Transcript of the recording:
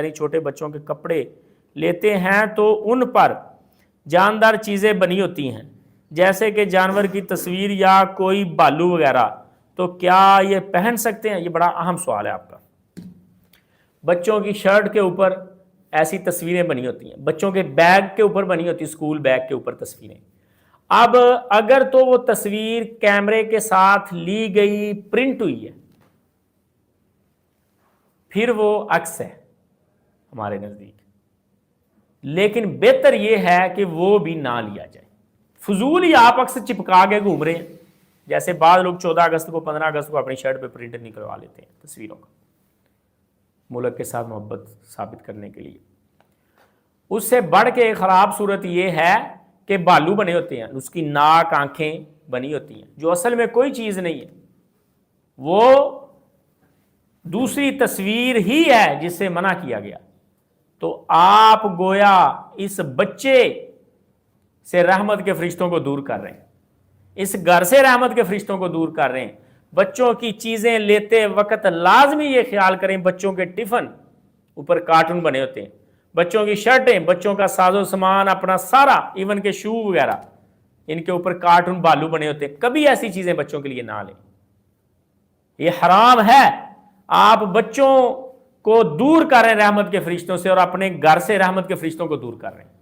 یعنی چھوٹے بچوں کے کپڑے لیتے ہیں تو ان پر جاندار چیزیں بنی ہوتی ہیں جیسے کہ جانور کی تصویر یا کوئی بالو وغیرہ، تو کیا یہ پہن سکتے ہیں؟ یہ بڑا اہم سوال ہے آپ کا۔ بچوں کی شرٹ کے اوپر ایسی تصویریں بنی ہوتی ہیں، بچوں کے بیگ کے اوپر بنی ہوتی ہیں، اسکول بیگ کے اوپر تصویریں۔ اب اگر تو وہ تصویر کیمرے کے ساتھ لی گئی پرنٹ ہوئی ہے پھر وہ عکس ہے ہمارے نزدیک، لیکن بہتر یہ ہے کہ وہ بھی نہ لیا جائے۔ فضول ہی آپ عکس چپکا کے گھوم رہے ہیں، جیسے بعض لوگ 14 اگست کو 15 اگست کو اپنی شرٹ پہ پرنٹ نکلوا لیتے ہیں تصویروں کا، ملک کے ساتھ محبت ثابت کرنے کے لیے۔ اس سے بڑھ کے ایک خراب صورت یہ ہے کہ بالو بنے ہوتے ہیں، اس کی ناک آنکھیں بنی ہوتی ہیں، جو اصل میں کوئی چیز نہیں ہے، وہ دوسری تصویر ہی ہے جس سے منع کیا گیا۔ تو آپ گویا اس بچے سے رحمت کے فرشتوں کو دور کر رہے ہیں، اس گھر سے رحمت کے فرشتوں کو دور کر رہے ہیں۔ بچوں کی چیزیں لیتے وقت لازمی یہ خیال کریں، بچوں کے ٹفن اوپر کارٹون بنے ہوتے ہیں، بچوں کی شرٹیں، بچوں کا ساز و سامان اپنا سارا، ایون کے شو وغیرہ، ان کے اوپر کارٹون بالو بنے ہوتے ہیں۔ کبھی ایسی چیزیں بچوں کے لیے نہ لیں، یہ حرام ہے۔ آپ بچوں کو دور کر رہے ہیں رحمت کے فرشتوں سے، اور اپنے گھر سے رحمت کے فرشتوں کو دور کر رہے ہیں۔